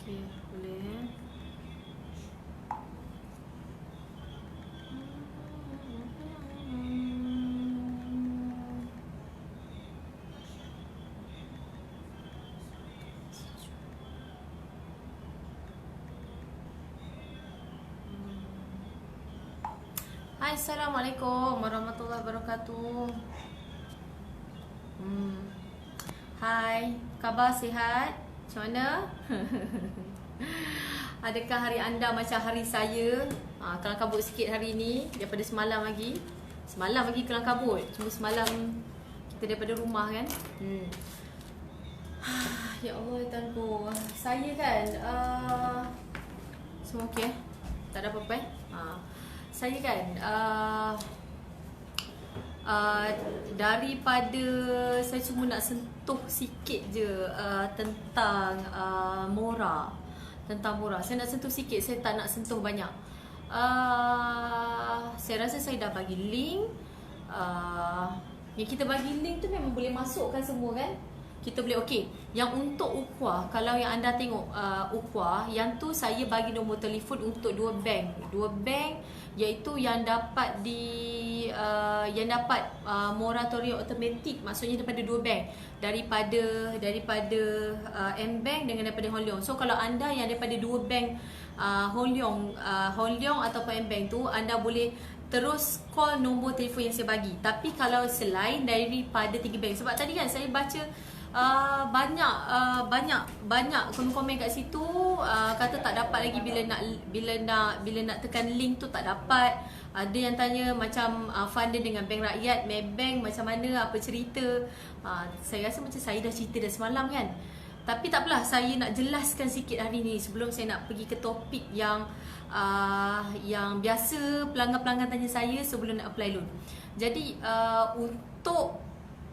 Okey, boleh Hai, Assalamualaikum warahmatullahi wabarakatuh. Hai, khabar sihat? Macam mana? Adakah hari anda macam hari saya? Kelang kabut sikit hari ni daripada semalam lagi. Semalam lagi kelang kabut. Cuma semalam kita daripada rumah kan. Ya Allah, ya Tuhanku. Saya kan semua okey? Tak ada apa-apa Saya kan daripada saya cuma nak sentuh sikit je tentang Mora. Tentang Mora. Saya nak sentuh sikit, saya tak nak sentuh banyak. Saya rasa saya dah bagi link. Yang kita bagi link tu memang boleh masukkan semua kan? Kita boleh okey. Yang untuk Ukhuwah, kalau yang anda tengok Ukhuwah, yang tu saya bagi nombor telefon untuk dua bank. Dua bank iaitu yang dapat yang dapat moratorium automatik, maksudnya daripada dua bank, daripada M-Bank dengan daripada Hong Leong. So kalau anda yang daripada dua bank Hong Leong ataupun M-Bank tu, anda boleh terus call nombor telefon yang saya bagi. Tapi kalau selain daripada tiga bank, sebab tadi kan saya baca banyak komen-komen kat situ kata tak dapat lagi bila nak tekan link tu tak dapat. Ada yang tanya macam funder dengan bank rakyat, Maybank macam mana, apa cerita. Saya rasa macam saya dah cerita dah semalam kan. Tapi tak apalah, saya nak jelaskan sikit hari ni sebelum saya nak pergi ke topik yang biasa pelanggan-pelanggan tanya saya sebelum nak apply loan. Jadi untuk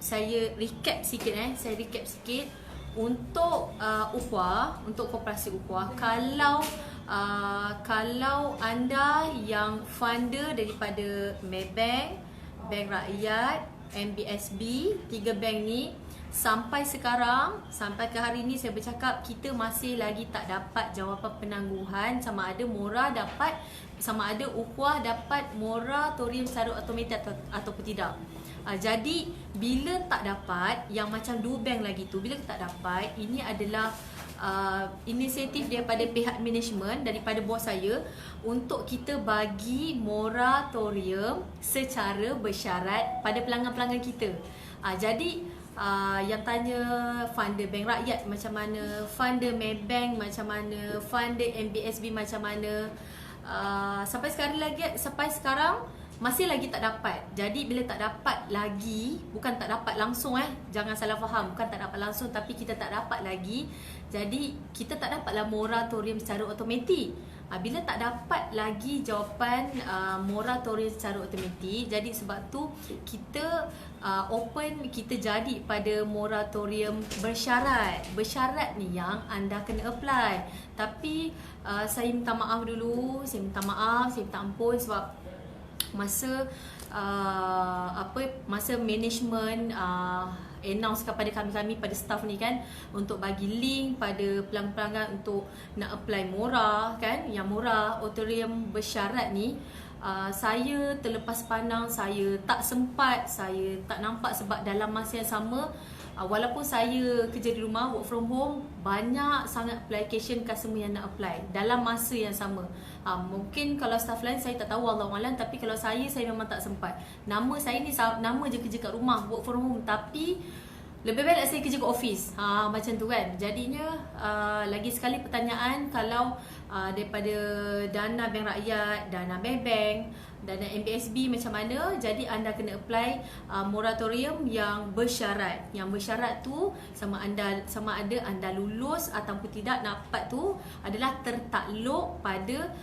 saya recap sikit untuk Ukhuwah, untuk koperasi Ukhuwah, kalau anda yang funder daripada Maybank, Bank Rakyat, MBSB, tiga bank ni, sampai ke hari ni saya bercakap, kita masih lagi tak dapat jawapan penangguhan sama ada Ukhuwah dapat moratorium secara automatik ataupun tidak. Jadi bila tak dapat, yang macam dua bank lagi tu, bila tak dapat, ini adalah inisiatif daripada pihak management, daripada bos saya, untuk kita bagi moratorium secara bersyarat pada pelanggan-pelanggan kita. Jadi yang tanya funder bank rakyat macam mana, funder Maybank macam mana, funder MBSB macam mana, sampai sekarang masih lagi tak dapat. Jadi bila tak dapat lagi, bukan tak dapat langsung jangan salah faham, bukan tak dapat langsung, tapi kita tak dapat lagi. Jadi kita tak dapatlah moratorium secara automatik. Bila tak dapat lagi jawapan moratorium secara automatik, jadi sebab tu kita kita jadi pada moratorium bersyarat. Bersyarat ni yang anda kena apply. Tapi saya minta maaf dulu, saya minta ampun sebab masa management announce kepada kami pada staff ni kan, untuk bagi link pada pelanggan-pelanggan untuk nak apply Mora kan, yang Mora moratorium bersyarat ni, saya terlepas pandang, saya tak sempat, saya tak nampak sebab dalam masa yang sama, walaupun saya kerja di rumah, work from home, banyak sangat application customer yang nak apply dalam masa yang sama. Mungkin kalau staff lain saya tak tahu, Allahualam, tapi kalau saya memang tak sempat. Nama saya ni nama je kerja kat rumah, work from home, tapi lebih baik saya kerja kat office. Macam tu kan. Jadinya lagi sekali pertanyaan, kalau daripada dana bank rakyat, dana bank, dana MBSB macam mana, jadi anda kena apply moratorium yang bersyarat. Yang bersyarat tu sama ada anda lulus ataupun tidak, dapat tu adalah tertakluk pada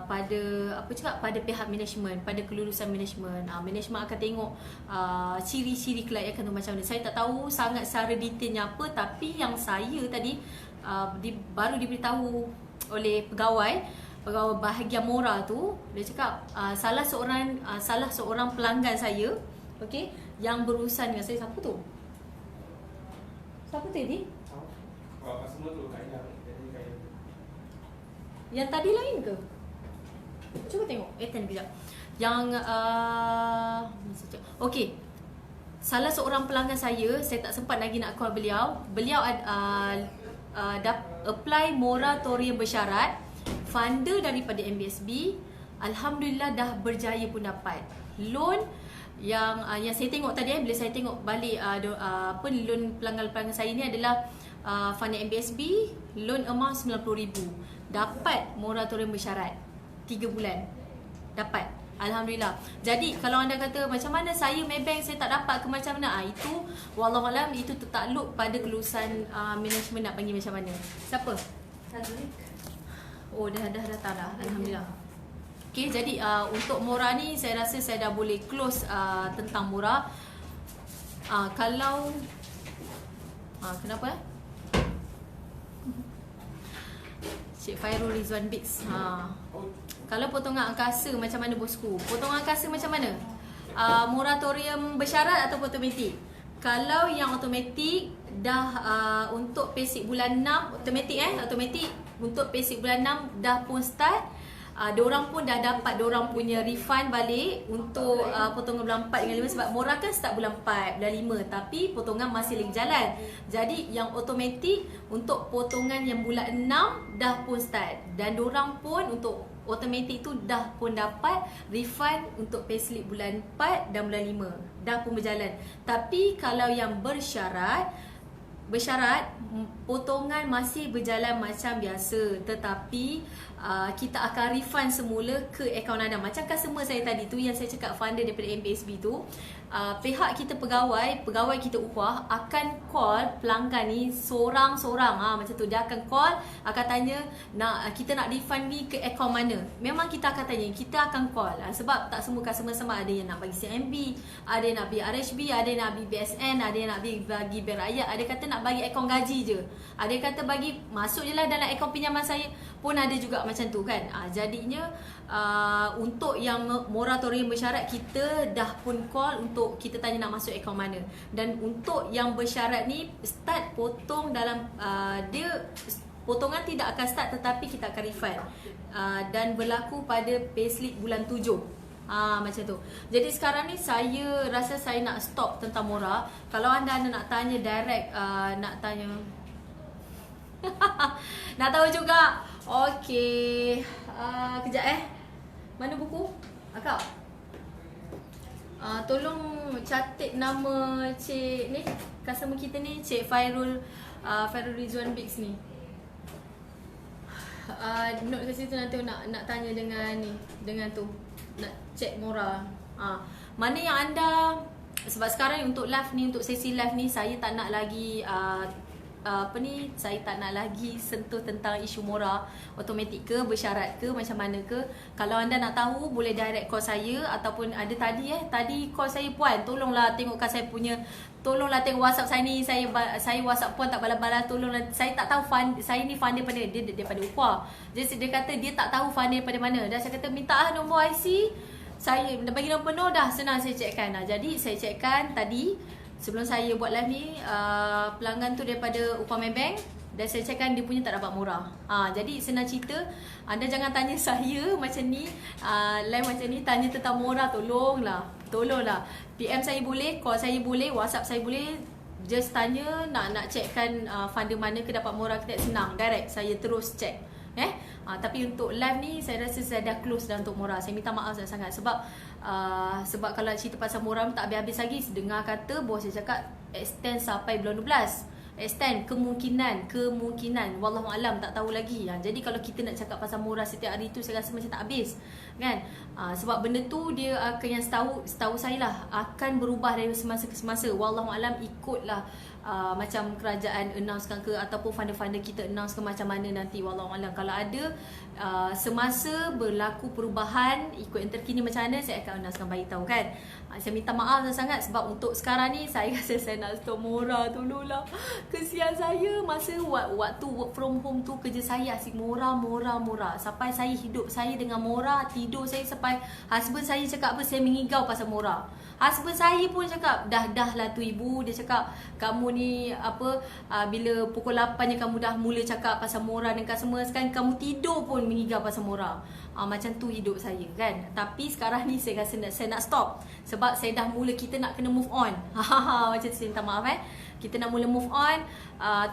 pada pihak management, pada kelulusan management. Management akan tengok ciri-ciri kelayakan tu macam mana. Saya tak tahu sangat secara detailnya apa, tapi yang saya tadi baru diberitahu oleh pegawai bahagian Mora tu, dia cakap salah seorang pelanggan saya, okey, yang berurusan dengan saya. Siapa tu? Siapa tu ni? Semua tu kaya. Jadi kaya. Yang tadi lain ke? Cuba tengok. Attend kejap. Yang okey. Salah seorang pelanggan saya tak sempat lagi nak call beliau. Beliau apply moratorium bersyarat, funder daripada MBSB. Alhamdulillah dah berjaya pun dapat loan yang saya tengok tadi bila saya tengok balik loan pelanggan-pelanggan saya ni adalah funder MBSB, loan amount 90,000. Dapat moratorium bersyarat 3 bulan. Dapat. Alhamdulillah. Jadi kalau anda kata macam mana saya Maybank saya tak dapat ke macam mana, itu wallahualam itu tertakluk pada kelulusan management nak panggil macam mana. Siapa? Oh dah datang dah. Alhamdulillah. Okay, jadi untuk Mora ni saya rasa saya dah boleh close tentang Mora. Kalau kenapa Cik Fairul Rizwan Biggs. Kalau potongan angkasa macam mana bosku? Potongan angkasa macam mana? Moratorium bersyarat atau automatik? Kalau yang automatik dah untuk payslip bulan 6 automatik untuk payslip bulan 6 dah pun start. Diorang pun dah dapat diorang punya refund balik untuk potongan bulan 4 dengan 5 sebab Mora kan start bulan 4, bulan 5 tapi potongan masih lagi jalan. Jadi yang automatik untuk potongan yang bulan 6 dah pun start dan diorang pun untuk automatik tu dah pun dapat refund untuk payslip bulan 4 dan bulan 5 dah pun berjalan. Tapi kalau yang bersyarat potongan masih berjalan macam biasa, tetapi kita akan refund semula ke akaun anda. Macam customer saya tadi tu yang saya cakap funder daripada MBSB tu, pihak kita pegawai kita upah akan call pelanggan ni seorang-seorang. Macam tu dia akan call, akan tanya kita nak refund ni ke akaun mana. Memang kita akan tanya, kita akan call sebab tak semua customer sama. Ada yang nak bagi CMB, ada yang nak bagi RHB, ada yang nak bagi BSN, ada yang nak bagi Bank Rakyat, ada kata nak bagi akaun gaji je, ada yang kata bagi masuk je lah dalam akaun pinjaman saya, pun ada juga macam tu kan. Jadinya untuk yang moratorium bersyarat kita dah pun call untuk kita tanya nak masuk akaun mana. Dan untuk yang bersyarat ni start potong dalam dia potongan tidak akan start tetapi kita akan refund dan berlaku pada payslip bulan 7. Macam tu. Jadi sekarang ni saya rasa saya nak stop tentang Mora. Kalau anda nak tanya direct, nak tanya nak tahu juga. Okey. Kejap mana buku? Akak. Tolong catat nama cik ni, customer kita ni, Cik Fairul Rizwan Biggs ni. Note kat situ nanti nak tanya dengan ni, dengan tu. Nak check Mora. Mana yang anda, sebab sekarang untuk live ni, untuk sesi live ni saya tak nak lagi saya tak nak lagi sentuh tentang isu Mora automatik ke, bersyarat ke, macam mana ke. Kalau anda nak tahu boleh direct call saya, ataupun ada tadi call saya, puan tolonglah tengokkan saya punya, tolonglah tengok WhatsApp saya ni, saya WhatsApp puan tak balas-balas, tolonglah, saya tak tahu saya ni fund daripada dia daripada upah. Jadi dia kata dia tak tahu fund daripada mana. Dan saya kata minta nombor IC, saya dah bagi nombor penuh dah, senang saya checkkan. Jadi saya checkkan tadi sebelum saya buat live ni, pelanggan tu daripada Upah Maybank, dan saya checkkan dia punya tak dapat Mora. Jadi senang cerita, anda jangan tanya saya macam ni, live macam ni, tanya tentang Mora, tolonglah. PM saya boleh, call saya boleh, WhatsApp saya boleh, just tanya nak checkkan funder mana ke dapat Mora ke tak, senang, direct saya terus check. Tapi untuk live ni saya rasa saya dah close dah untuk Mora. Saya minta maaf sangat sebab kalau cerita pasal Mora tak habis-habis lagi. Dengar kata bos saya cakap extend sampai bulan 12. Extend kemungkinan wallahualam, tak tahu lagi. Jadi kalau kita nak cakap pasal Mora setiap hari tu saya rasa macam tak habis kan. Sebab benda tu dia akan, yang setahu saya lah, akan berubah dari semasa ke semasa. Wallahualam ikutlah macam kerajaan announcekan ke, ataupun funder-funder kita announce ke macam mana nanti, wallahualam. Kalau ada semasa berlaku perubahan ikut yang terkini macam mana, saya akan announcekan, bagi tahu kan. Saya minta maaf sangat sebab untuk sekarang ni saya rasa saya nak stop Mora, tolonglah. Kesian saya masa waktu work from home tu, kerja saya asyik Mora. Sampai saya hidup saya dengan Mora, tidur saya sampai husband saya cakap apa, saya mengigau pasal Mora. Husband saya pun cakap, dah lah tu ibu. Dia cakap, kamu ni bila pukul 8 je kamu dah mula cakap pasal Mora dan semua. Sekarang kamu tidur pun mengigau pasal Mora. Macam tu hidup saya kan. Tapi sekarang ni saya rasa saya nak stop. Sebab saya dah mula, kita nak kena move on. Macam tu, saya minta maaf kita nak mula move on.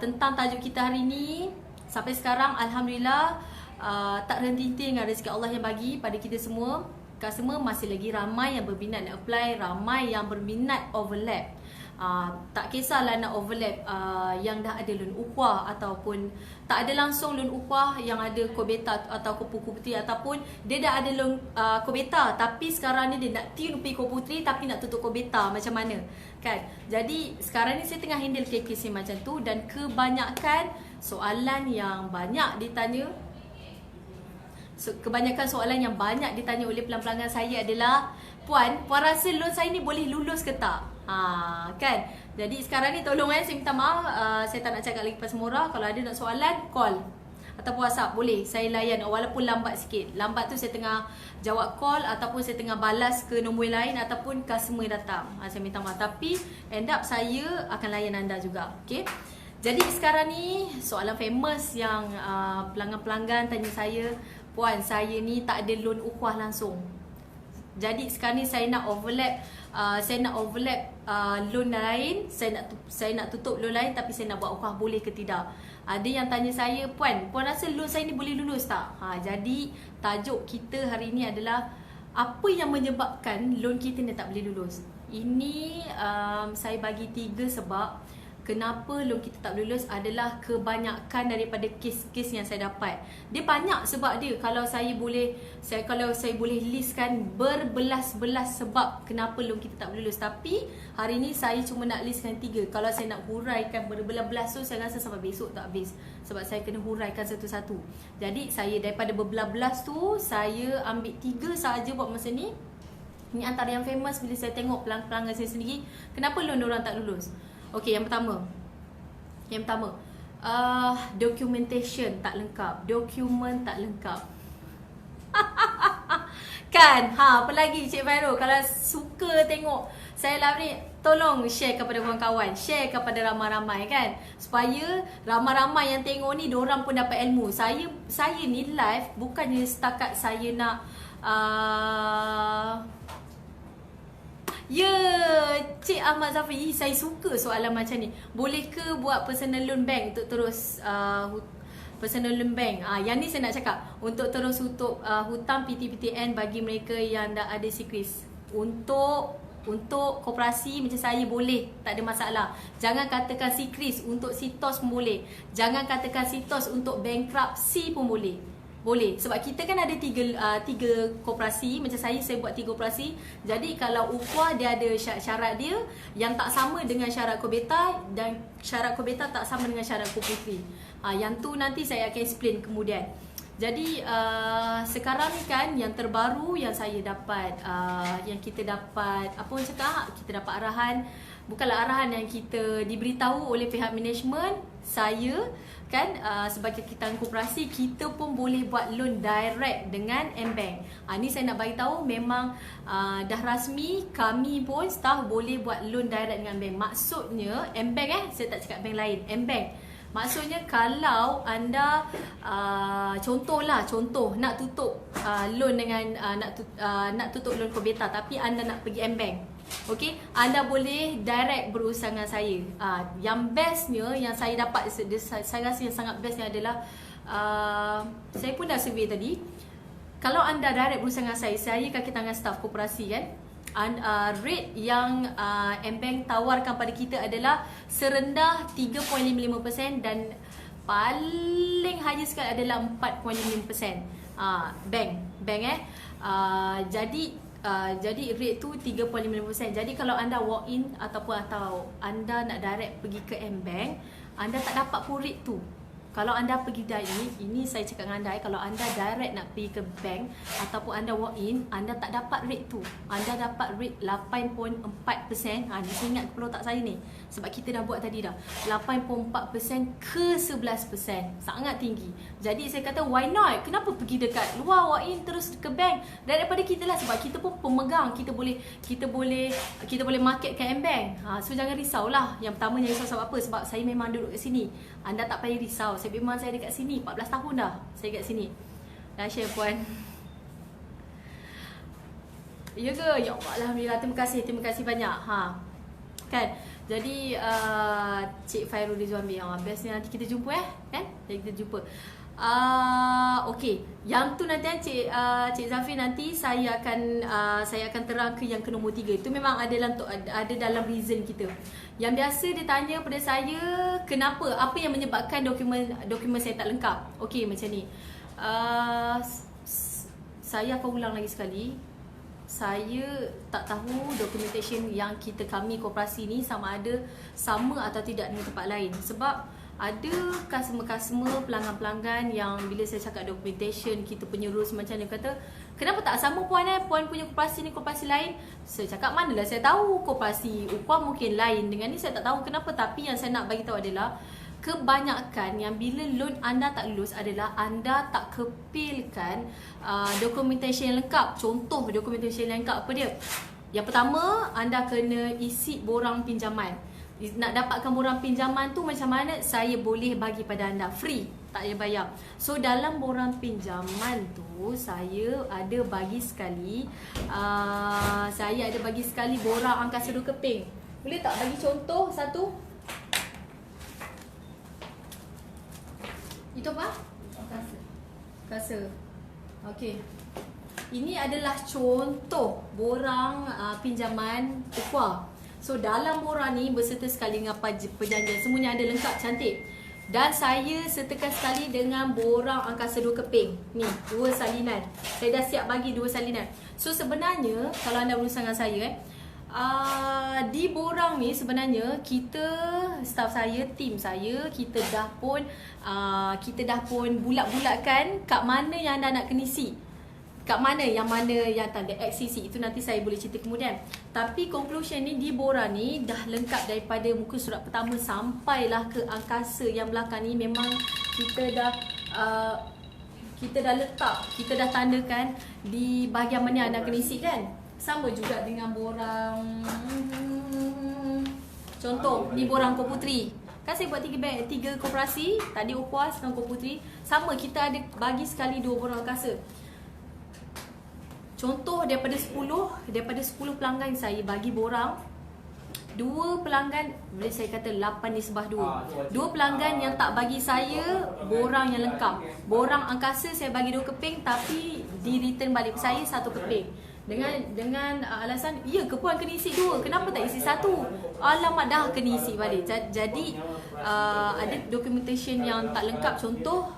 Tentang tajuk kita hari ni, sampai sekarang Alhamdulillah tak henti-henti dengan rezeki Allah yang bagi pada kita semua. Customer masih lagi ramai yang berminat nak apply, ramai yang berminat overlap. Tak kisahlah nak overlap yang dah ada loan ukhuwah ataupun tak ada langsung loan ukhuwah, yang ada Kubeta atau Kupu Putri, ataupun dia dah ada loan Kubeta tapi sekarang ni dia nak tune pergi Kupu Putri tapi nak tutup Kubeta, macam mana kan. Jadi sekarang ni saya tengah handle kes yang macam tu, dan kebanyakan soalan yang banyak ditanya, kebanyakan soalan yang banyak ditanya oleh pelanggan saya adalah, Puan rasa loan saya ni boleh lulus ke tak? Kan. Jadi sekarang ni tolong saya minta maaf, saya tak nak cakap lagi pasal Mora. Kalau ada nak soalan, call ataupun WhatsApp boleh, saya layan walaupun lambat sikit. Lambat tu saya tengah jawab call ataupun saya tengah balas ke nombor lain ataupun customer datang. Saya minta maaf, tapi end up saya akan layan anda juga. Okay. Jadi sekarang ni soalan famous yang pelanggan-pelanggan tanya saya, Puan, saya ni tak ada loan ukhuwah langsung. Jadi sekarang ni saya nak overlap, loan lain, saya nak tutup loan lain tapi saya nak buat ukhuwah, boleh ke tidak? Ada yang tanya saya, Puan rasa loan saya ni boleh lulus tak? Jadi tajuk kita hari ni adalah apa yang menyebabkan loan kita ni tak boleh lulus. Ini saya bagi 3 sebab kenapa loan kita tak lulus adalah kebanyakan daripada kes-kes yang saya dapat. Dia banyak sebab dia. Kalau saya boleh listkan berbelas-belas sebab kenapa loan kita tak lulus. Tapi hari ni saya cuma nak listkan 3. Kalau saya nak huraikan berbelas-belas tu, saya rasa sampai besok tak habis. Sebab saya kena huraikan satu-satu. Jadi saya daripada berbelas-belas tu, saya ambil 3 sahaja buat masa ni. Ini antara yang famous bila saya tengok pelanggan saya sendiri, kenapa loan diorang tak lulus. Okey, yang pertama, documentation tak lengkap. Dokumen tak lengkap. Kan? Apa lagi Cik Fairul? Kalau suka tengok saya live ni, tolong share kepada kawan-kawan, share kepada ramai-ramai kan, supaya ramai-ramai yang tengok ni diorang pun dapat ilmu. Saya ni live bukannya setakat saya nak ya, Cik Ahmad Zafri, saya suka soalan macam ni. Boleh ke buat personal loan bank untuk terus personal loan bank? Yang ni saya nak cakap untuk terus tutup hutang PTPTN bagi mereka yang dah ada sikris. Untuk koperasi macam saya boleh, tak ada masalah. Jangan katakan sikris, untuk sitos pun boleh. Jangan katakan sitos, untuk bankruptcy pun boleh. Boleh, sebab kita kan ada tiga koperasi. Macam saya buat 3 koperasi. Jadi kalau ukhuwah dia ada syarat dia yang tak sama dengan syarat Kubeta, dan syarat Kubeta tak sama dengan syarat Kuputri. Yang tu nanti saya akan explain kemudian. Jadi sekarang ni kan yang terbaru yang saya dapat, yang kita dapat, apa orang cakap, kita dapat arahan. Bukanlah arahan yang kita diberitahu oleh pihak management. Saya kan sebagai kitaan koperasi, kita pun boleh buat loan direct dengan M-Bank. Ni saya nak bagi tahu, memang dah rasmi kami pun staff boleh buat loan direct dengan bank. Maksudnya M-Bank saya tak cakap bank lain, M-Bank. Maksudnya kalau anda contoh nak tutup loan dengan nak tutup loan Kubeta tapi anda nak pergi M-Bank, okey, anda boleh direct berurusan dengan saya. Yang bestnya yang saya dapat, saya rasa yang sangat bestnya adalah saya pun dah survey tadi. Kalau anda direct berurusan dengan saya kaki tangan staff koperasi kan, rate yang M-Bank tawarkan pada kita adalah serendah 3.55% dan paling high sekali adalah 4.5%. Bank jadi rate tu 3.5%. Jadi kalau anda walk in atau anda nak direct pergi ke M-Bank, anda tak dapat pun rate tu. Kalau anda pergi ini saya cakap dengan anda, kalau anda direct nak pergi ke bank ataupun anda walk in, anda tak dapat rate tu. Anda dapat rate 8.4%. Ni saya ingat kepala otak saya ni, sebab kita dah buat tadi dah. 8.4% ke 11%. Sangat tinggi. Jadi saya kata why not? Kenapa pergi dekat luar, walk in terus ke bank? Daripada kita lah, sebab kita pun pemegang, kita boleh marketkan bank. So jangan risaulah. Yang pertama jangan risau sebab apa? Sebab saya memang duduk kat sini. Anda tak payah risau. Memang saya dekat sini 14 tahun dah. Saya kat sini. Dahsyat puan. Ya ke? Ya Allah, alhamdulillah. Terima kasih banyak. Kan? Jadi Cik Fairul Rizwan biar biasanya nanti kita jumpa kan? Jadi kita jumpa. Okey, yang tu nanti Cik Zafir, nanti saya akan terang ke yang ke nombor 3. Itu memang ada dalam reason kita. Yang biasa dia tanya pada saya, kenapa, apa yang menyebabkan dokumen saya tak lengkap. Okey, macam ni. Saya akan ulang lagi sekali. Saya tak tahu documentation yang kami koperasi ni sama atau tidak dengan tempat lain. Sebab ada customer, pelanggan-pelanggan yang bila saya cakap documentation, kita penyurus macam dia kata, kenapa tak sama puan puan punya koperasi ni koperasi lain. Saya cakap manalah saya tahu, koperasi upah mungkin lain dengan ni, saya tak tahu kenapa. Tapi yang saya nak bagi tahu adalah kebanyakan yang bila loan anda tak lulus adalah anda tak kepilkan documentation yang lengkap. Contoh documentation yang lengkap apa dia? Yang pertama, anda kena isi borang pinjaman. Nak dapatkan borang pinjaman tu macam mana? Saya boleh bagi pada anda free, tak payah bayar. So dalam borang pinjaman tu saya ada bagi sekali borang angkasa 2 keping. Boleh tak bagi contoh satu? Itu apa? Angkasa. Okey. Ini adalah contoh borang pinjaman upah. So dalam borang ni berserta sekali dengan perjanjian, semuanya ada lengkap, cantik. Dan saya sertakan sekali dengan borang angkasa 2 keping. Ni, 2 salinan. Saya dah siap bagi 2 salinan. So sebenarnya kalau anda berurusan dengan saya di borang ni sebenarnya kita, staff saya, tim saya, kita dah pun bulat-bulatkan kat mana yang anda nak kena isi. Kat mana yang tanda XCC itu nanti saya boleh cerita kemudian. Tapi conclusion ni di borang ni dah lengkap daripada muka surat pertama sampailah ke angkasa yang belakang ni. Memang kita dah letak, kita dah tandakan di bahagian mana anda kena isi kan. Sama juga dengan borang, contoh ni borang Koputri. Kan saya buat 3 koperasi, tadi Upah, sekarang Koputri. Sama, kita ada bagi sekali 2 borang angkasa. Contoh daripada 10 pelanggan saya bagi borang, 2 pelanggan, boleh saya kata 8/2. 2 pelanggan yang tak bagi saya borang yang lengkap. Borang angkasa saya bagi 2 keping tapi di return balik saya 1 keping. Dengan alasan, ya ke puan kena isi 2, kenapa tak isi 1? Alamak, dah kena isi balik. Jadi ada documentation yang tak lengkap. Contoh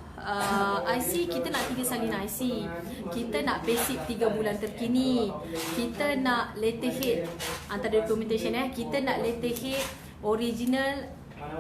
IC, kita nak 3 salinan IC, kita nak payslip 3 bulan terkini, kita nak letterhead antara documentation kita nak letterhead original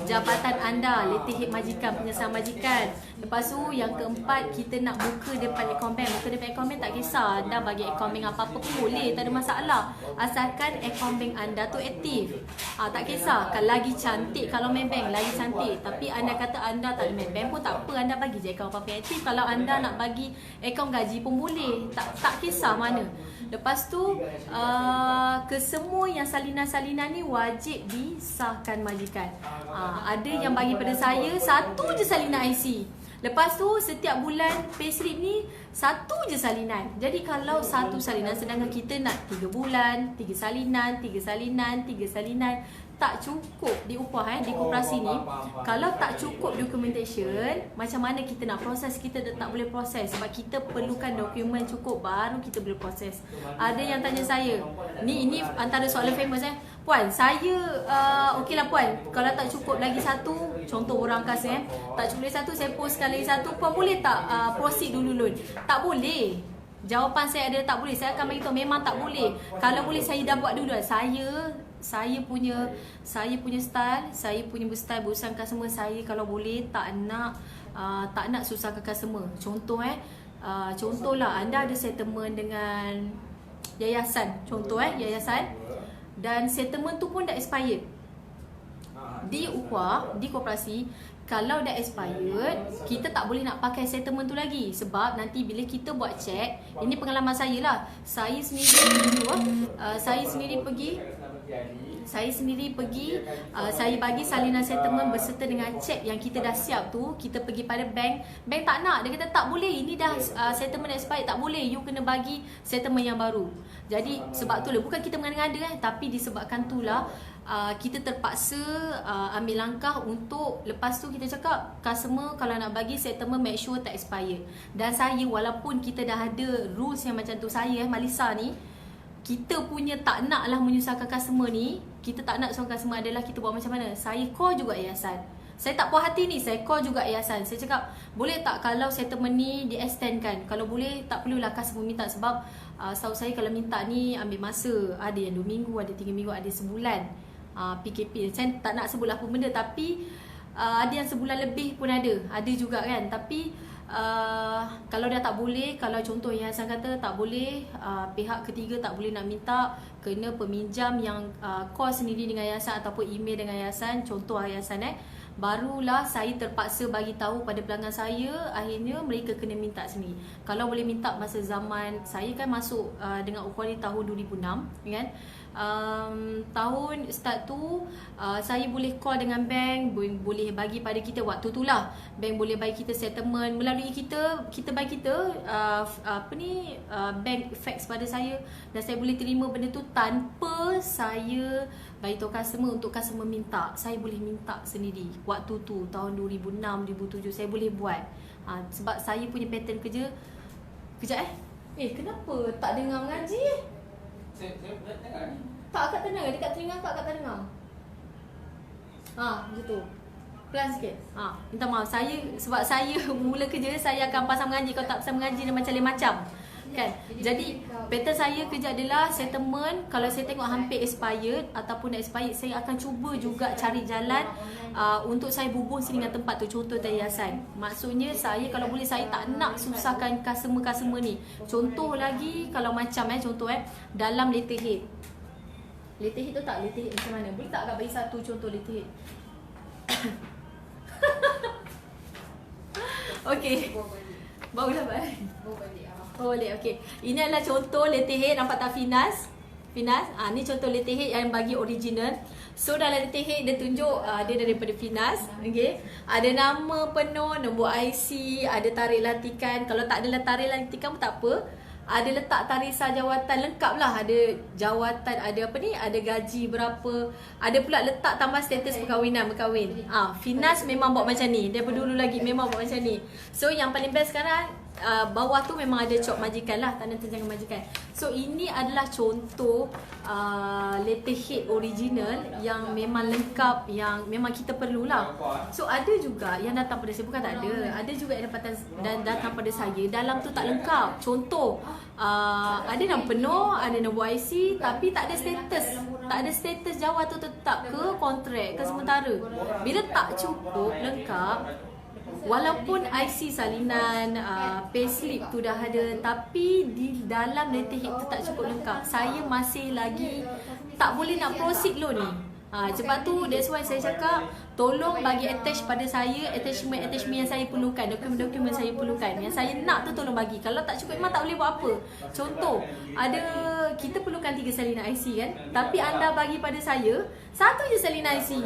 jabatan anda, letterhead majikan, pengesahan majikan. Lepas tu yang keempat, kita nak buka depan account bank. Buka depan account bank tak kisah anda bagi account bank apa-apa pun boleh, tak ada masalah, asalkan account bank anda tu aktif. Tak kisah, kalau lagi cantik, kalau main bank lagi cantik. Tapi anda kata anda tak ada main bank pun tak apa, anda bagi je account apa-apa aktif. Kalau anda nak bagi account gaji pun boleh, tak kisah mana. Lepas tu kesemua yang salinan-salinan ni wajib disahkan majikan. Ada yang bagi pada saya 1 je salinan IC. Lepas tu setiap bulan payslip ni 1 je salinan. Jadi kalau 1 salinan, sedangkan kita nak 3 bulan, 3 salinan, 3 salinan, 3 salinan, tak cukup di upah di koperasi ni. Kalau tak cukup documentation, macam mana kita nak proses? Kita tak boleh proses sebab kita perlukan dokumen cukup baru kita boleh proses. Ada yang tanya saya, ini antara soalan famous puan, saya okeylah puan, kalau tak cukup lagi 1, contoh borang angkasa tak cukup lagi 1, saya postkan lagi 1, puan boleh tak proceed dulu loan? Tak boleh. Jawapan saya ada tak boleh. Saya akan beritahu memang tak boleh. Kalau boleh saya dah buat dulu. saya punya style, saya punya style berurusan customer. Saya kalau boleh tak nak susahkan customer. Contohlah anda ada settlement dengan yayasan, yayasan, dan settlement tu pun dah expired. Di UKWA, di koperasi, kalau dah expired, kita tak boleh nak pakai settlement tu lagi. Sebab nanti bila kita buat cek, ini pengalaman saya lah. Saya sendiri pergi, saya bagi salinan settlement berserta dengan cek yang kita dah siap tu. Kita pergi pada bank tak nak. Dia kata tak boleh, ini dah settlement expired, tak boleh, you kena bagi settlement yang baru. Jadi sebab tu lah, bukan kita mengada-ngada tapi disebabkan tu lah, kita terpaksa ambil langkah untuk, lepas tu kita cakap customer kalau nak bagi settlement make sure tak expired. Dan saya, walaupun kita dah ada rules yang macam tu, saya Malisa ni, kita punya tak nak lah menyusahkan customer ni. Kita tak nak susahkan customer adalah kita buat macam mana, saya call juga yayasan. Saya tak puas hati ni, saya call juga yayasan. Saya cakap, boleh tak kalau settlement ni di extendkan? Kalau boleh, tak perlulah customer minta. Sebab setahu saya kalau minta ni ambil masa. Ada yang 2 minggu, ada 3 minggu, ada sebulan. PKP, saya tak nak sebut apa benda, tapi ada yang sebulan lebih pun ada juga kan. Tapi kalau dah tak boleh, kalau contoh yayasan kata tak boleh, pihak ketiga tak boleh nak minta, kena peminjam yang call sendiri dengan yayasan ataupun email dengan yayasan, contoh yayasan barulah saya terpaksa bagi tahu pada pelanggan saya, akhirnya mereka kena minta sendiri. Kalau boleh minta masa zaman saya kan masuk dengan UKWA tahun 2006 kan. Tahun start tu saya boleh call dengan bank, boleh bagi pada kita waktu tu lah, bank boleh bagi kita settlement melalui kita bagi kita bank fax pada saya, dan saya boleh terima benda tu tanpa saya bagi tahu customer. Untuk customer minta, saya boleh minta sendiri. Waktu tu tahun 2006 2007 saya boleh buat. Sebab saya punya pattern kerja. Kejap kenapa tak dengar mengaji? Saya dengar ni. Tak, akak tak dengar. Dekat telinga akak tak dengar. Macam tu. Pelan sikit. Minta maaf. Sebab saya mula kerja, saya akan pasang mengaji. Kalau tak pasang mengaji, dia macam lain macam. Kan? Jadi pattern saya kerja adalah settlement. Kalau saya tengok hampir expired ataupun expired, saya akan cuba juga cari jalan untuk saya hubung dengan tempat tu. Contoh dari yayasan. Maksudnya saya kalau boleh, saya tak nak susahkan customer ni. Contoh lagi, kalau macam contoh dalam letterhead. Letterhead tu tak? Letterhead macam mana? Boleh tak agak bagi satu contoh letterhead? Okey. Barulah balik. Boleh, okey. Ini adalah contoh letterhead, nampak tak Finas? Ni contoh letterhead yang bagi original. So dalam letterhead dia tunjuk dia daripada Finas, okey. Ada nama penuh, nombor IC, ada tarikh lantikan. Kalau tak ada tarikh lantikan pun tak apa. Ada letak tarisan jawatan lengkap lah. Ada jawatan, ada gaji berapa. Ada pula letak tambah status perkahwinan, berkahwin. Finas memang buat macam ni. Daripada dulu lagi memang buat macam ni. So yang paling best sekarang, bawah tu memang ada cok majikan lah, tanda tunjangan majikan. So ini adalah contoh letterhead original yang memang lengkap, yang memang kita perlulah. So ada juga yang datang pada saya, bukan tak ada. Ada juga yang datang pada saya, dalam tu tak lengkap. Contoh, ada nama penuh, ada nombor IC, tapi tak ada status. Tak ada status jawatan tu tetap ke kontrak ke sementara. Bila tak cukup lengkap, walaupun IC salinan, payslip tu dah ada, tapi di dalam letterhead tu tak cukup lengkap, saya masih lagi tak boleh nak proceed loan ni. Sebab tu that's why saya cakap, tolong bagi attach pada saya, attachment yang saya perlukan, dokumen-dokumen saya perlukan, yang saya nak tu tolong bagi. Kalau tak cukup memang tak boleh buat apa. Contoh, kita perlukan 3 salinan IC kan, tapi anda bagi pada saya 1 je salinan IC.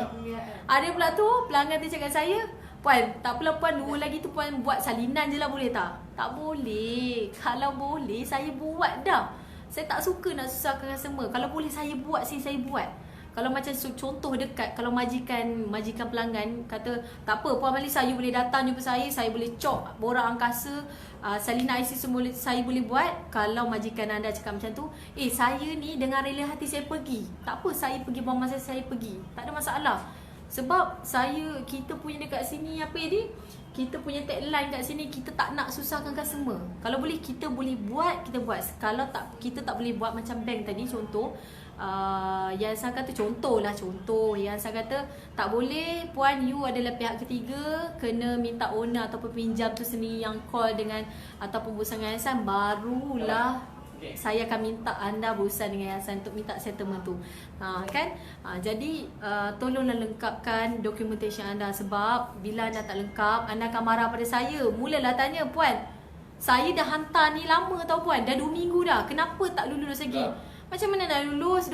Ada pula tu pelanggan tu cakap saya, Puan, tak apalah Puan, 2 lagi tu Puan buat salinan je lah, boleh tak? Tak boleh. Kalau boleh, saya buat dah. Saya tak suka nak susahkan customer. Kalau boleh saya buat, saya buat. Kalau macam contoh dekat, kalau majikan pelanggan kata, tak apa Puan Malisa, you boleh datang jumpa saya boleh cop borak angkasa, salinan IC semua saya boleh buat. Kalau majikan anda cakap macam tu, saya ni dengan rela hati saya pergi. Tak apa, saya pergi buang masa saya pergi. Tak ada masalah. Sebab kita punya dekat sini kita punya tagline kat sini, kita tak nak susahkan customer. Kalau boleh kita boleh buat, kita buat. Kalau tak, kita tak boleh buat macam bank tadi contoh, Yayasan kata contoh Yayasan kata tak boleh puan, you adalah pihak ketiga, kena minta owner ataupun pinjam tu sendiri yang call dengan ataupun berurusan dengan yayasan, barulah saya akan minta anda berurusan dengan yayasan untuk minta settlement tu. Kan? Jadi tolonglah lengkapkan dokumentasi anda, sebab bila anda tak lengkap, anda akan marah pada saya. Mulalah tanya, puan, saya dah hantar ni lama tau puan, dah 2 minggu dah, kenapa tak lulus lagi? Macam mana nak lulus?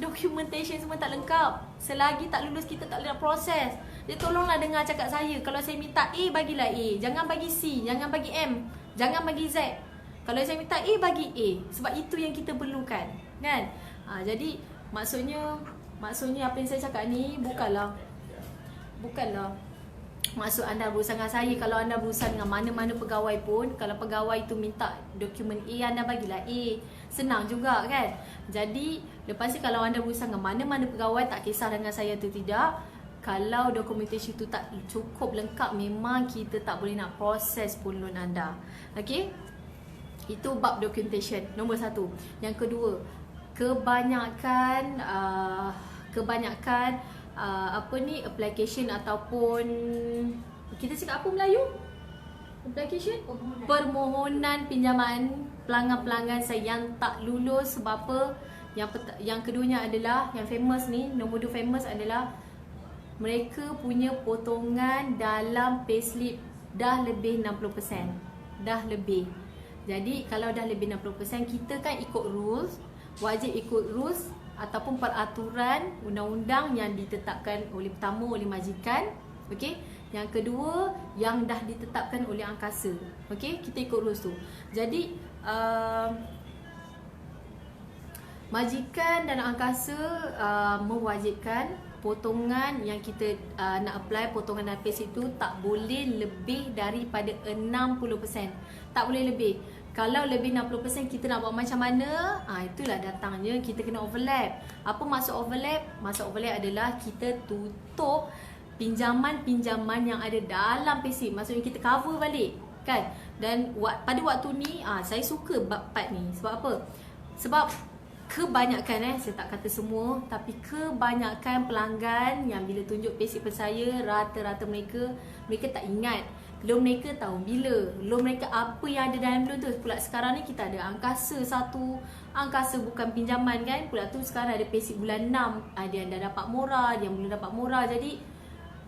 Documentation semua tak lengkap. Selagi tak lulus, kita tak boleh nak proses. Jadi tolonglah dengar cakap saya. Kalau saya minta A, bagilah A. Jangan bagi C, jangan bagi M, jangan bagi Z. Kalau saya minta A, bagi A. Sebab itu yang kita perlukan, kan? Jadi maksudnya apa yang saya cakap ni bukanlah maksud anda berurusan dengan saya. Kalau anda berurusan dengan mana-mana pegawai pun, kalau pegawai tu minta dokumen A, anda bagilah A. Senang juga, kan? Jadi lepas ni kalau anda berurusan dengan mana-mana pegawai, tak kisah dengan saya tu tidak, kalau dokumentasi tu tak cukup lengkap, memang kita tak boleh nak proses pun loan anda. Okey? Itu bab documentation nombor 1. Yang kedua, kebanyakan application ataupun kita cakap apa Melayu? Application? Permohonan pinjaman pelanggan-pelanggan saya yang tak lulus. Sebab apa? Yang keduanya adalah, yang famous ni, nombor 2 famous adalah mereka punya potongan dalam payslip dah lebih 60%. Dah lebih. Jadi kalau dah lebih 60%, kita kan ikut rules, wajib ikut rules ataupun peraturan undang-undang yang ditetapkan oleh majikan. Okey. Yang kedua, yang dah ditetapkan oleh angkasa. Okey, kita ikut rules tu. Jadi majikan dan angkasa mewajibkan potongan yang kita nak apply, potongan dan payslip itu tak boleh lebih daripada 60%. Tak boleh lebih. Kalau lebih 60%, kita nak buat macam mana? Itulah datangnya kita kena overlap. Apa maksud overlap? Maksud overlap adalah kita tutup pinjaman-pinjaman yang ada dalam payslip. Maksudnya kita cover balik, kan? Dan pada waktu ni saya suka bab part ni. Sebab apa? Sebab kebanyakan saya tak kata semua, tapi kebanyakan pelanggan yang bila tunjuk payslip pada saya, rata-rata mereka tak ingat. Loan mereka tahu bila, loan mereka apa yang ada dalam loan tu. Pula sekarang ni kita ada angkasa satu, angkasa bukan pinjaman, kan? Pula tu sekarang ada payslip bulan 6, ada yang dah dapat murah, ada yang belum dapat murah. Jadi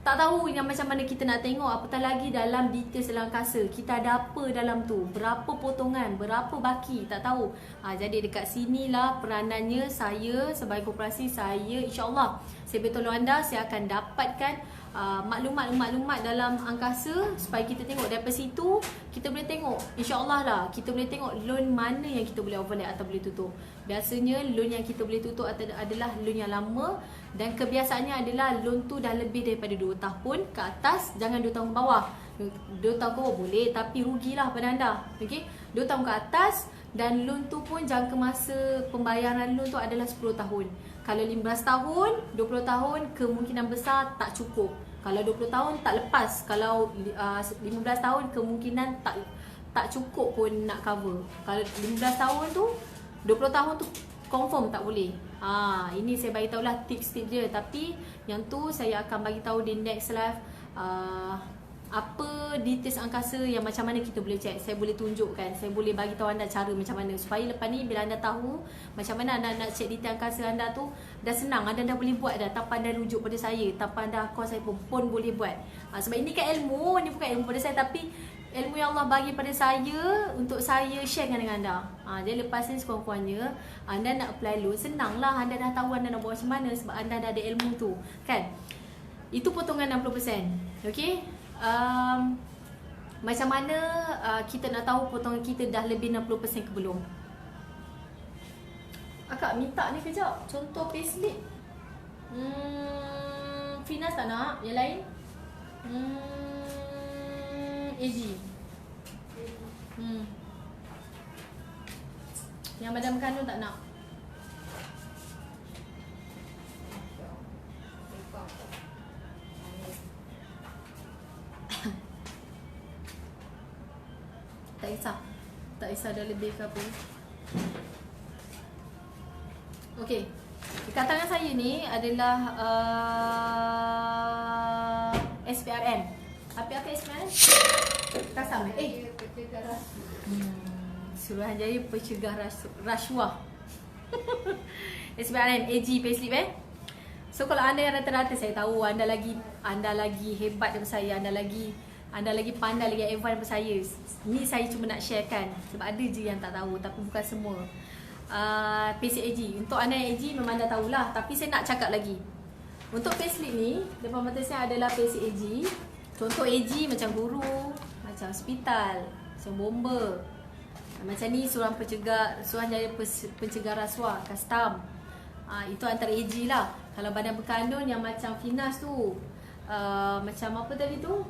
tak tahu yang macam mana kita nak tengok, apatah lagi dalam details dalam angkasa. Kita ada apa dalam tu, berapa potongan, berapa baki, tak tahu. Jadi dekat sinilah peranannya saya sebagai koperasi. Saya insyaAllah saya bertolong anda, saya akan dapatkan maklumat dalam angkasa supaya kita tengok. Daripada situ kita boleh tengok, insyaAllah lah, kita boleh tengok loan mana yang kita boleh overlap atau boleh tutup. Biasanya loan yang kita boleh tutup adalah loan yang lama, dan kebiasaannya adalah loan tu dah lebih daripada 2 tahun ke atas. Jangan 2 tahun ke bawah. 2 tahun ke bawah boleh, tapi rugilah pada anda. Okay? 2 tahun ke atas, dan loan tu pun jangka masa pembayaran loan tu adalah 10 tahun. Kalau 15 tahun, 20 tahun, kemungkinan besar tak cukup. Kalau 20 tahun tak lepas. Kalau 15 tahun, kemungkinan tak cukup pun nak cover. Kalau 15 tahun tu, 20 tahun tu confirm tak boleh. Ini saya bagi tahulah tips-tips dia. Tapi yang tu saya akan bagi tahu di next live. Apa details angkasa yang macam mana kita boleh check. Saya boleh tunjukkan, saya boleh bagi tahu anda cara macam mana, supaya lepas ni bila anda tahu macam mana anda nak check detail angkasa anda tu, dah senang, anda dah boleh buat dah tanpa anda rujuk pada saya, tanpa anda call saya pun boleh buat. Sebab ini kan ilmu, ni bukan ilmu pada saya, tapi ilmu yang Allah bagi pada saya untuk saya sharekan dengan anda. Jadi lepas ni sekurang-kurangnya anda nak apply loan, senang lah, anda dah tahu anda nak buat macam mana sebab anda dah ada ilmu tu, kan? Itu potongan 60%. Okay? Macam mana kita nak tahu potongan kita dah lebih 60% ke belum? Akak minta ni kejap, contoh payslip. Finas tak nak? Yang lain? AG. Yang badan kandung tak nak? Tak kisah dah lebih ke apa. Okay, Dekat tangan saya ni adalah SPRN. Apa SPRN? Kasam Suruhanjaya Pencegah Rasuah. SPRN AG payslip So kalau anda yang rata-rata, saya tahu anda lagi hebat daripada saya, anda lagi pandai, lagi advance daripada saya. Ni saya cuma nak sharekan sebab ada je yang tak tahu, tapi bukan semua. Payslip AG, untuk anda yang AG memang anda tahulah, tapi saya nak cakap lagi. Untuk payslip ni, depan mata saya adalah payslip AG. Contoh AG macam guru, macam hospital, macam bomba. Macam ni Suruhanjaya Pencegah Rasuah, custom. Itu antara AG lah. Kalau badan berkandun yang macam Finas tu, macam apa tadi tu?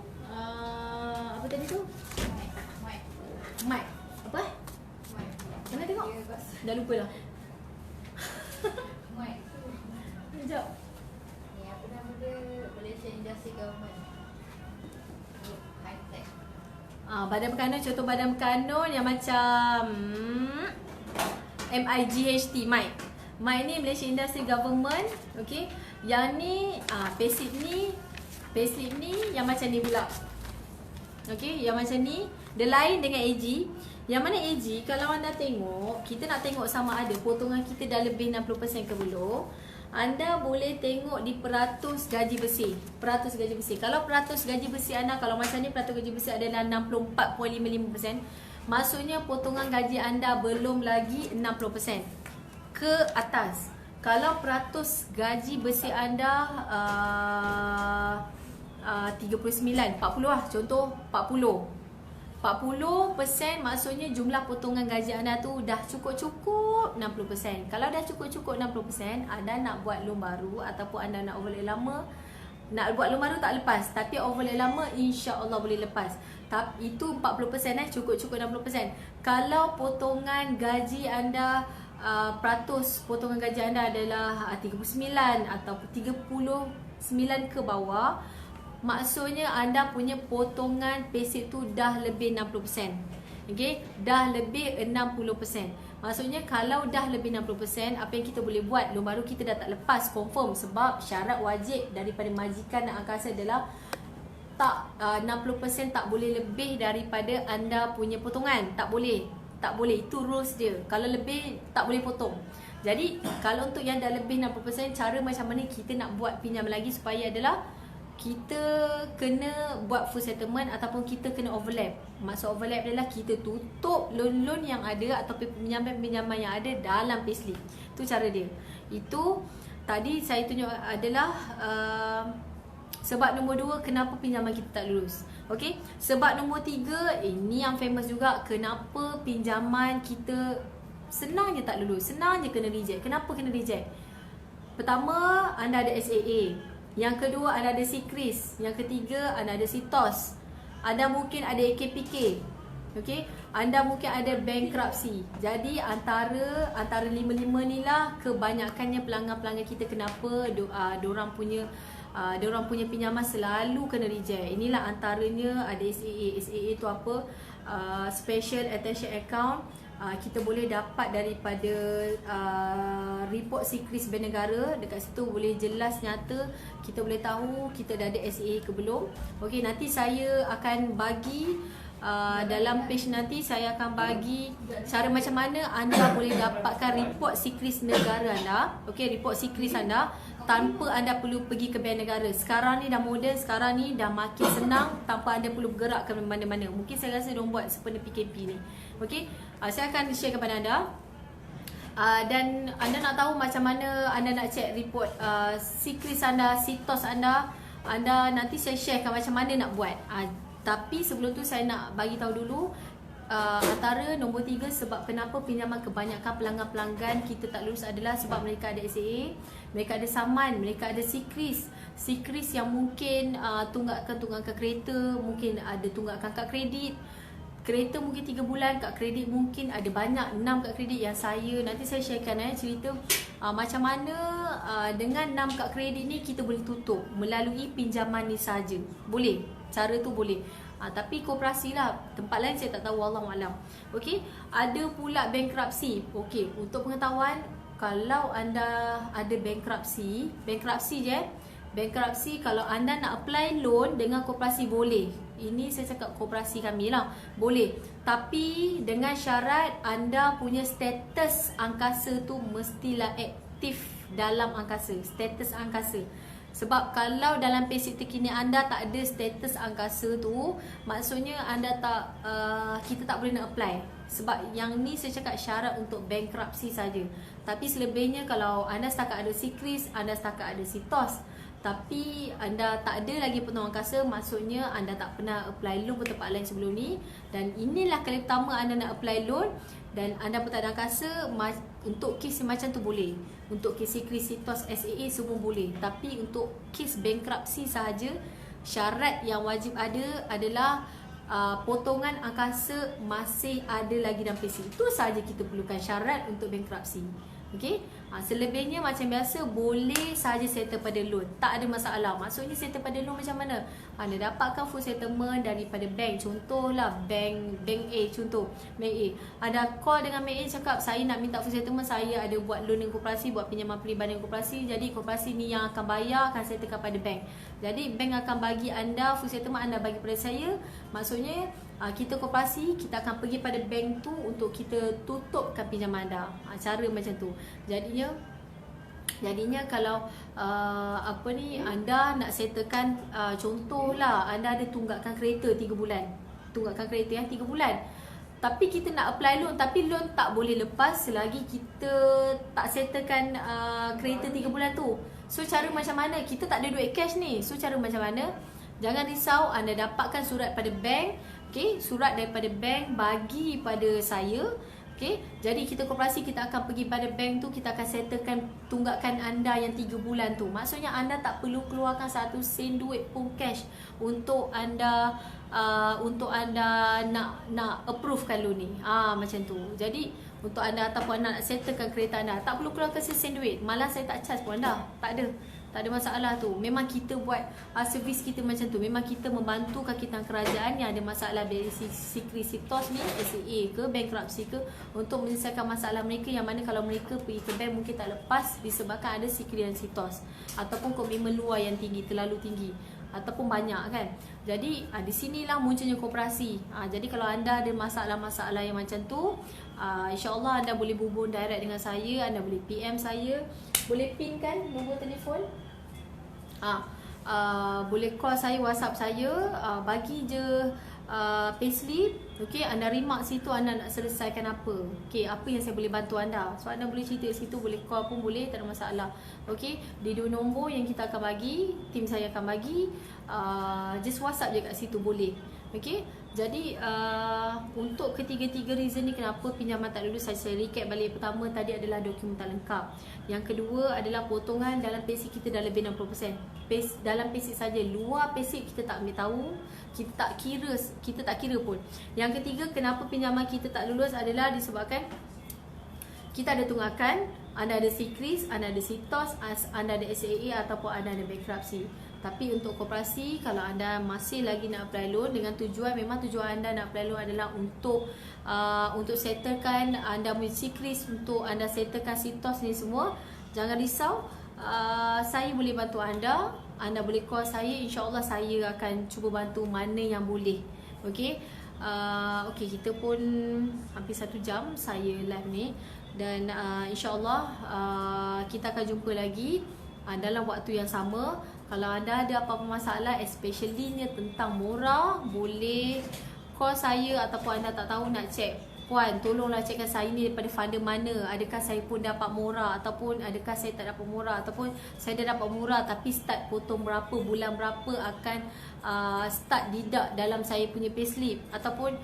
Mic. Apa? Mana tengok? Dah lupa dah. Mic tu. Sekejap. Ni apa nama dia? Malaysia Industry Government. High tech. Badan berkandun, contoh badan berkandun yang macam MIGHT, mic. Mic ni Malaysia Industry Government, okey. Yang ni payslip ni yang macam ni pula. Okey, yang macam ni dia lain dengan AG. Yang mana AG, kalau anda tengok, kita nak tengok sama ada potongan kita dah lebih 60% ke belum. Anda boleh tengok di peratus gaji bersih. Peratus gaji bersih. Kalau peratus gaji bersih anda, kalau macam ni peratus gaji bersih adalah 64.55%. Maksudnya potongan gaji anda belum lagi 60% ke atas. Kalau peratus gaji bersih anda 39, 40 lah. Contoh 40% maksudnya jumlah potongan gaji anda tu dah cukup-cukup 60%. Kalau dah cukup-cukup 60%, anda nak buat loan baru ataupun anda nak overlay lama, nak buat loan baru tak lepas, tapi overlay lama insya-Allah boleh lepas. Tapi itu 40% cukup-cukup 60%. Kalau potongan gaji anda peratus potongan gaji anda adalah 39 atau 39 ke bawah, maksudnya anda punya potongan payslip tu dah lebih 60%. Okey, dah lebih 60%. Maksudnya kalau dah lebih 60%, apa yang kita boleh buat? Loan baru kita dah tak lepas confirm, sebab syarat wajib daripada majikan dan angkasa adalah 60% tak boleh lebih daripada anda punya potongan. Tak boleh, itu rules dia. Kalau lebih tak boleh potong. Jadi kalau untuk yang dah lebih 60%, cara macam mana kita nak buat pinjam lagi supaya adalah kita kena buat full settlement ataupun kita kena overlap. Maksud overlap adalah kita tutup loan-loan yang ada ataupun pinjaman-pinjaman yang ada dalam payslip. Itu cara dia. Itu tadi saya tunjuk adalah sebab nombor 2 kenapa pinjaman kita tak lulus. Okey, sebab nombor 3 ini yang famous juga, kenapa pinjaman kita senang je tak lulus, senang je kena reject. Kenapa kena reject? Pertama, anda ada SAA. Yang kedua, anda ada SIKRIS. Yang ketiga, anda ada SITOS. Anda mungkin ada AKPK. Okey, anda mungkin ada bankruptcy. Jadi antara 5-5 ni lah kebanyakannya pelanggan-pelanggan kita kenapa diorang punya pinjaman selalu kena reject. Inilah antaranya ada SAA. SAA tu apa? Special Attention Account. Kita boleh dapat daripada report SIKRIS Bank Negara. Dekat situ boleh jelas nyata, kita boleh tahu kita dah ada SAA ke belum. Okey, nanti saya akan bagi dalam page nanti saya akan bagi cara macam mana anda boleh dapatkan report SIKRIS negara anda. Okey, report SIKRIS anda tanpa anda perlu pergi ke bank negara. Sekarang ni dah moden, sekarang ni dah makin senang tanpa anda perlu bergerak ke mana-mana. Mungkin saya rasa diorang buat seperti PKP ni. Okey, saya akan share kepada anda. Dan anda nak tahu macam mana anda nak check report SIKRIS anda, SITOS anda, nanti saya sharekan macam mana nak buat. Tapi sebelum tu saya nak bagi tahu dulu antara nombor 3 sebab kenapa pinjaman kebanyakan pelanggan-pelanggan kita tak lulus adalah sebab mereka ada SAA, mereka ada saman, mereka ada SIKRIS. SIKRIS yang mungkin tunggakan kereta, mungkin ada tunggakan kad kredit. Kereta mungkin 3 bulan, kad kredit mungkin ada banyak, 6 kad kredit yang nanti saya sharekan cerita macam mana dengan 6 kad kredit ni kita boleh tutup melalui pinjaman ni saja. Boleh, cara tu boleh. Tapi koperasi lah, tempat lain saya tak tahu, wallahualam. Okey, ada pula bankruptcy. Okey, untuk pengetahuan, kalau anda ada bankruptcy je. Bankruptcy kalau anda nak apply loan dengan koperasi boleh. Ini saya cakap koperasi kami lah. Boleh. Tapi dengan syarat anda punya status angkasa tu mestilah aktif dalam angkasa. Status angkasa. Sebab kalau dalam payslip terkini anda tak ada status angkasa tu, maksudnya anda tak kita tak boleh nak apply. Sebab yang ni saya cakap syarat untuk bankruptcy saja. Tapi selebihnya kalau anda setakat ada SECRIS, anda setakat ada SITOS, tapi anda tak ada lagi penuh angkasa, maksudnya anda tak pernah apply loan ke tempat lain sebelum ni, dan inilah kali pertama anda nak apply loan dan anda pun tak ada angkasa. Untuk kes macam tu boleh. Untuk kes SECRIS, SITOS, SAA semua boleh. Tapi untuk kes bankruptcy sahaja, syarat yang wajib ada adalah potongan angkasa masih ada lagi dalam payslip. Itu sahaja kita perlukan syarat untuk bankruptcy. Okey. Selebihnya macam biasa boleh sahaja settle pada loan. Tak ada masalah. Maksudnya settle pada loan macam mana? Anda dapatkan full settlement daripada bank. Contohlah bank A, contoh bank A. Ada call dengan bank A cakap saya nak minta full settlement, saya ada buat loan dengan koperasi, buat pinjaman peribadi dengan koperasi. Jadi koperasi ni yang akan bayar, akan settlekan pada bank. Jadi bank akan bagi anda full settlement, anda bagi pada saya. Maksudnya kita koperasi, kita akan pergi pada bank tu untuk kita tutupkan pinjaman anda. Cara macam tu. Jadinya kalau anda nak settlekan, contohlah anda ada tunggakan kereta 3 bulan. Tunggakan kereta yang 3 bulan. Tapi kita nak apply loan, tapi loan tak boleh lepas selagi kita tak settlekan kereta 3 bulan tu. So cara macam mana? Kita tak ada duit cash ni. So cara macam mana? Jangan risau, anda dapatkan surat pada bank. Okay, surat daripada bank bagi pada saya. Okay, jadi kita koperasi, kita akan pergi pada bank tu, kita akan settlekan tunggakan anda yang 3 bulan tu. Maksudnya anda tak perlu keluarkan 1 sen duit pun cash untuk anda nak approvekan loan ni. Macam tu. Jadi untuk anda ataupun anda nak settlekan kereta anda, tak perlu keluarkan sen duit. Malah saya tak charge pun anda. Tak ada masalah tu. Memang kita buat servis kita macam tu. Memang kita membantu kakitan kerajaan yang ada masalah dari SECRIS, SITOS ni, SAA ke, bankruptcy ke, untuk menyelesaikan masalah mereka yang mana kalau mereka pergi ke bank mungkin tak lepas disebabkan ada SECRIS dan SITOS, ataupun komitmen luar yang tinggi, terlalu tinggi, ataupun banyak kan. Jadi di sinilah munculnya koperasi. Jadi kalau anda ada masalah-masalah yang macam tu, insya-Allah anda boleh hubung direct dengan saya, anda boleh PM saya, boleh pin kan nombor telefon. Boleh call saya, WhatsApp saya, bagi je payslip. Okey, anda remark situ anda nak selesaikan apa. Okey, apa yang saya boleh bantu anda. So anda boleh cerita kat situ, boleh call pun boleh, tak ada masalah. Okey, di 2 nombor yang kita akan bagi, tim saya akan bagi, just WhatsApp je kat situ boleh. Okey, jadi untuk ketiga-tiga reason ni kenapa pinjaman tak lulus, saya recap balik. Pertama tadi adalah dokumen tak lengkap. Yang kedua adalah potongan dalam payslip kita dah lebih 60%. Dalam payslip saja, luar payslip kita tak ambil tahu, kita tak kira pun. Yang ketiga, kenapa pinjaman kita tak lulus adalah disebabkan kita ada tunggakan, anda ada SECRIS, anda ada SITOS, anda ada SAA ataupun anda ada bankruptcy. Tapi untuk koperasi, kalau anda masih lagi nak apply loan dengan tujuan, memang tujuan anda nak apply loan adalah untuk settlekan anda punya SECRIS, untuk anda settlekan SITOS ni semua, jangan risau. Saya boleh bantu anda. Anda boleh call saya, insya-Allah saya akan cuba bantu mana yang boleh. Okey. Okey, kita pun hampir 1 jam saya live ni, dan insya-Allah kita akan jumpa lagi dalam waktu yang sama. Kalau anda ada apa-apa masalah, especially ni tentang mora, boleh call saya, ataupun anda tak tahu nak check, puan tolonglah checkkan saya ni daripada funder mana, adakah saya pun dapat mora, ataupun adakah saya tak dapat mora, ataupun saya dah dapat mora tapi start potong berapa, bulan berapa akan start deduct dalam saya punya payslip, ataupun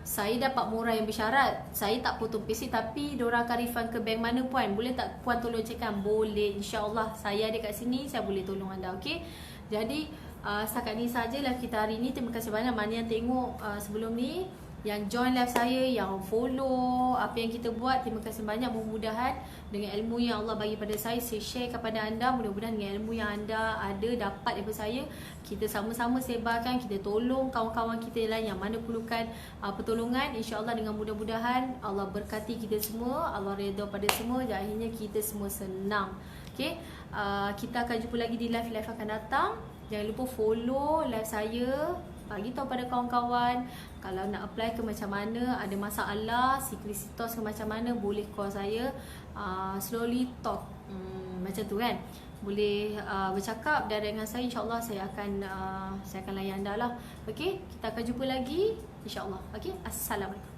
saya dapat murah yang bersyarat, saya tak potong payslip tapi diorang akan refund ke bank mana puan, boleh tak puan tolong checkkan? Boleh, insya-Allah saya ada kat sini, saya boleh tolong anda. Okey, jadi setakat ni sajalah kita hari ni. Terima kasih banyak mana yang tengok sebelum ni. yang join live saya, yang follow apa yang kita buat. Terima kasih banyak. Mudah-mudahan dengan ilmu yang Allah bagi pada saya share kepada anda. Mudah-mudahan dengan ilmu yang anda ada dapat daripada saya, kita sama-sama sebarkan, kita tolong kawan-kawan kita lain yang mana perlukan pertolongan. InsyaAllah dengan mudah-mudahan Allah berkati kita semua, Allah redha pada semua, dan akhirnya kita semua senang. Okay, kita akan jumpa lagi di live-live akan datang. Jangan lupa follow live saya, bagi tahu pada kawan-kawan kalau nak apply ke macam mana, ada masalah siklisitos ke macam mana, boleh call saya. Slowly talk, macam tu kan, boleh bercakap dan dengan saya, insyaAllah saya akan layan anda lah. Okay, kita akan jumpa lagi insyaAllah. Okay, assalamualaikum.